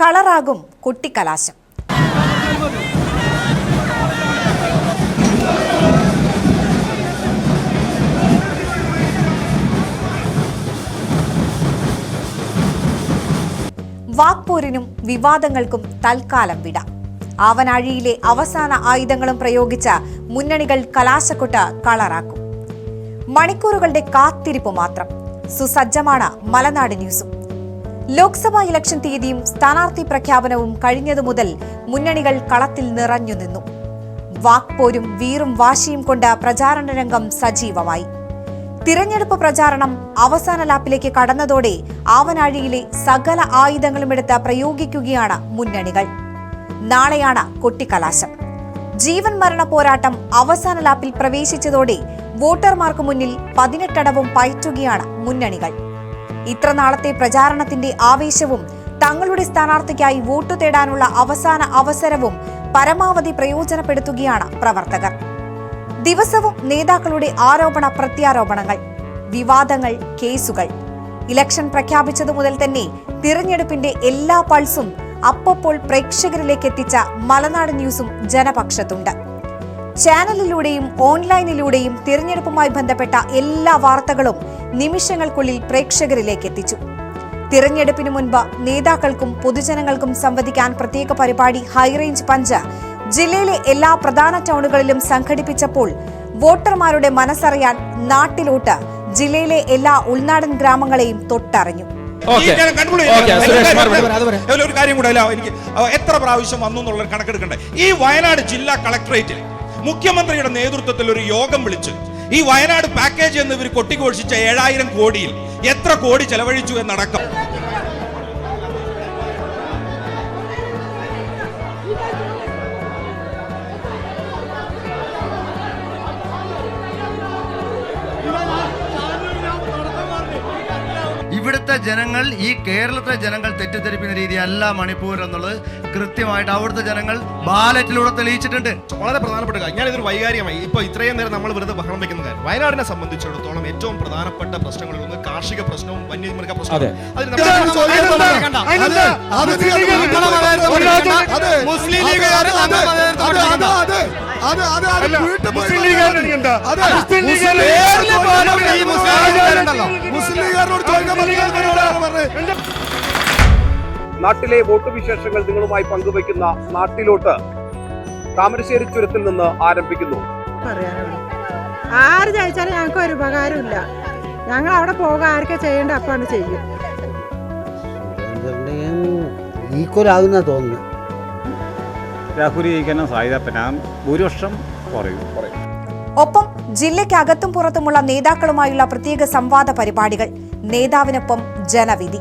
കളറാകും കൊട്ടിക്കലാശം. വാക്പോരിനും വിവാദങ്ങൾക്കും തൽക്കാലം വിട. ആവനാഴിയിലെ അവസാന ആയുധങ്ങളും പ്രയോഗിച്ച മുന്നണികൾ കലാശക്കൊട്ട് കളറാക്കും. മണിക്കൂറുകളുടെ കാത്തിരിപ്പ് മാത്രം. സുസജ്ജമാണ് മലനാട് ന്യൂസും. ലോക്സഭാ ഇലക്ഷൻ തീയതിയും സ്ഥാനാർത്ഥി പ്രഖ്യാപനവും കഴിഞ്ഞതു മുതൽ മുന്നണികൾ കളത്തിൽ നിറഞ്ഞു നിന്നു. വാക്പോരും വീറും വാശിയും കൊണ്ട് പ്രചാരണ രംഗം സജീവമായി. തിരഞ്ഞെടുപ്പ് പ്രചാരണം അവസാന ലാപ്പിലേക്ക് കടന്നതോടെ ആവനാഴിയിലെ സകല ആയുധങ്ങളുമെടുത്ത് പ്രയോഗിക്കുകയാണ് മുന്നണികൾ. നാളെയാണ് കൊട്ടിക്കലാശം. ജീവൻ മരണ പോരാട്ടം അവസാന ലാപ്പിൽ പ്രവേശിച്ചതോടെ വോട്ടർമാർക്ക് മുന്നിൽ 18 അടവും പയറ്റുകയാണ് മുന്നണികൾ. ഇത്ര നാളത്തെ പ്രചാരണത്തിന്റെ ആവേശവും തങ്ങളുടെ സ്ഥാനാർത്ഥിക്കായി വോട്ടു തേടാനുള്ള അവസാന അവസരവും പരമാവധി പ്രയോജനപ്പെടുത്തുകയാണ് പ്രവർത്തകർ. ദിവസവും നേതാക്കളുടെ ആരോപണ പ്രത്യാരോപണങ്ങൾ, വിവാദങ്ങൾ, കേസുകൾ. ഇലക്ഷൻ പ്രഖ്യാപിച്ചതു മുതൽ തന്നെ തിരഞ്ഞെടുപ്പിന്റെ എല്ലാ പൾസും അപ്പോൾ പ്രേക്ഷകരിലേക്ക് എത്തിച്ച മലനാട് ന്യൂസും ജനപക്ഷത്തുണ്ട്. ചാനലിലൂടെയും ഓൺലൈനിലൂടെയും തിരഞ്ഞെടുപ്പുമായി ബന്ധപ്പെട്ട എല്ലാ വാർത്തകളും നിമിഷങ്ങൾക്കുള്ളിൽ പ്രേക്ഷകരിലേക്ക് എത്തിച്ചു. തിരഞ്ഞെടുപ്പിന് മുൻപ് നേതാക്കൾക്കും പൊതുജനങ്ങൾക്കും സംവദിക്കാൻ പ്രത്യേക പരിപാടി ഹൈറേഞ്ച് പഞ്ച് ജില്ലയിലെ എല്ലാ പ്രധാന ടൗണുകളിലും സംഘടിപ്പിച്ചപ്പോൾ വോട്ടർമാരുടെ മനസ്സറിയാൻ നാട്ടിലോട്ട് ജില്ലയിലെ എല്ലാ ഉൾനാടൻ ഗ്രാമങ്ങളെയും തൊട്ടറിഞ്ഞു. ഒരു കാര്യം കൂടെ എനിക്ക് എത്ര പ്രാവശ്യം വന്നു എന്നുള്ള കണക്കെടുക്കണ്ടേ. ഈ വയനാട് ജില്ലാ കളക്ടറേറ്റിൽ മുഖ്യമന്ത്രിയുടെ നേതൃത്വത്തിൽ ഒരു യോഗം വിളിച്ച് ഈ വയനാട് പാക്കേജ് എന്ന് ഇവർ കൊട്ടിഘോഷിച്ച 7000 കോടിയിൽ എത്ര കോടി ചെലവഴിച്ചു എന്നടക്കം ഇവിടുത്തെ ജനങ്ങൾ, ഈ കേരളത്തിലെ ജനങ്ങൾ തെറ്റിദ്ധരിപ്പിക്കുന്ന രീതിയല്ല മണിപ്പൂർ എന്നുള്ളത് കൃത്യമായിട്ട് അവിടുത്തെ ജനങ്ങൾ ബാലറ്റിലൂടെ തെളിയിച്ചിട്ടുണ്ട്. വളരെ പ്രധാനപ്പെട്ട കാര്യം, ഞാനിതൊരു വൈകാരികമായി ഇപ്പോൾ ഇത്രയും നേരം നമ്മൾ വെറുതെ ബഹളം വയ്ക്കുന്ന കാര്യം, വയനാടിനെ സംബന്ധിച്ചിടത്തോളം ഏറ്റവും പ്രധാനപ്പെട്ട പ്രശ്നങ്ങളിൽ ഒന്ന് കാർഷിക പ്രശ്നവും വന്യമൃഗ പ്രശ്നവും. നാട്ടിലെ വോട്ട് വിശേഷങ്ങൾ നിങ്ങളുമായി പങ്കുവയ്ക്കുന്ന നാട്ടിലോട്ട് താമരശ്ശേരി ചുരത്തിൽ നിന്ന് ആരംഭിക്കുന്നു. ആര് ചോദിച്ചാലും ഞങ്ങൾക്ക് ഒരു ഉപകാരമില്ല. ഞങ്ങൾ അവിടെ പോകാൻ ആരൊക്കെ ചെയ്യേണ്ട അപ്പാണ് ചെയ്യും. ഈക്വലാകുന്ന തോന്നുന്നു. രാഹുൽ ജയിക്കാനും സാധ്യത ഭൂരിപക്ഷം കുറയും. ഒപ്പം ജില്ലയ്ക്കകത്തും പുറത്തുമുള്ള നേതാക്കളുമായുള്ള പ്രത്യേക സംവാദ പരിപാടികൾ, നേതാവിനൊപ്പം ജനവിധി,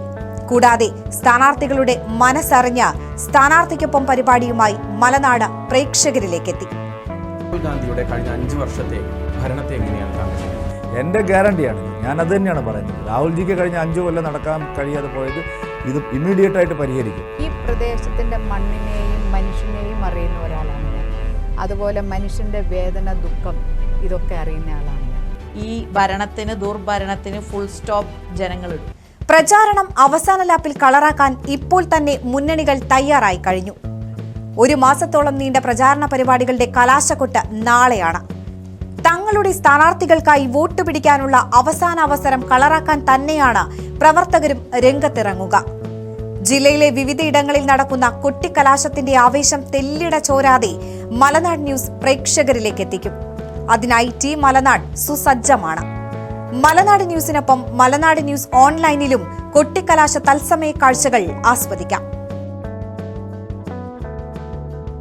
കൂടാതെ സ്ഥാനാർത്ഥികളുടെ മനസ്സറിഞ്ഞ സ്ഥാനാർത്ഥിക്കൊപ്പം പരിപാടിയുമായി മലനാട് പ്രേക്ഷകരിലേക്കെത്തി. രാഹുൽ ഗാന്ധിയുടെ കഴിഞ്ഞ 5 വർഷത്തെ ഭരണത്തെ എങ്ങനെയാണ് കാണുന്നത്? എൻ്റെ ഗ്യാരണ്ടിയാണ്, ഞാനത് തന്നെയാണ് പറയുന്നത്. രാഹുൽജിക്ക് കഴിഞ്ഞ 5 കൊല്ലം നടക്കാൻ കഴിയാതെ പോയത് ഇത് ഇമ്മീഡിയറ്റ് ആയിട്ട് പരിഹരിക്കും. ഈ പ്രദേശത്തിൻ്റെ മണ്ണിനെയും മനുഷ്യനെയും അറിയുന്ന ഒരാളാണ് ഞാൻ. അതുപോലെ മനുഷ്യൻ്റെ വേദന, ദുഃഖം ഇതൊക്കെ അറിയുന്ന ആളാണ് ഞാൻ. ഈ ഭരണത്തിന്, ദുർഭരണത്തിന് ഫുൾ സ്റ്റോപ്പ് ജനങ്ങളിടും. പ്രചാരണം അവസാന ലാപ്പിൽ കളറാക്കാൻ ഇപ്പോൾ തന്നെ മുന്നണികൾ തയ്യാറായി കഴിഞ്ഞു. 1 മാസത്തോളം നീണ്ട പ്രചാരണ പരിപാടികളുടെ കലാശക്കൊട്ട് നാളെയാണ്. തങ്ങളുടെ സ്ഥാനാർത്ഥികൾക്കായി വോട്ട് പിടിക്കാനുള്ള അവസാന അവസരം കളറാക്കാൻ തന്നെയാണ് പ്രവർത്തകരും രംഗത്തിറങ്ങുക. ജില്ലയിലെ വിവിധയിടങ്ങളിൽ നടക്കുന്ന കൊട്ടിക്കലാശത്തിന്റെ ആവേശം തെല്ലിട ചോരാതെ മലനാട് ന്യൂസ് പ്രേക്ഷകരിലേക്ക് എത്തിക്കും. അതിനായി ടീം മലനാട് സുസജ്ജമാണ്. മലനാട് ന്യൂസിനൊപ്പം മലനാട് ന്യൂസ് ഓൺലൈനിലും കൊട്ടിക്കലാശ തത്സമയ കാഴ്ചകൾ ആസ്വദിക്കാം.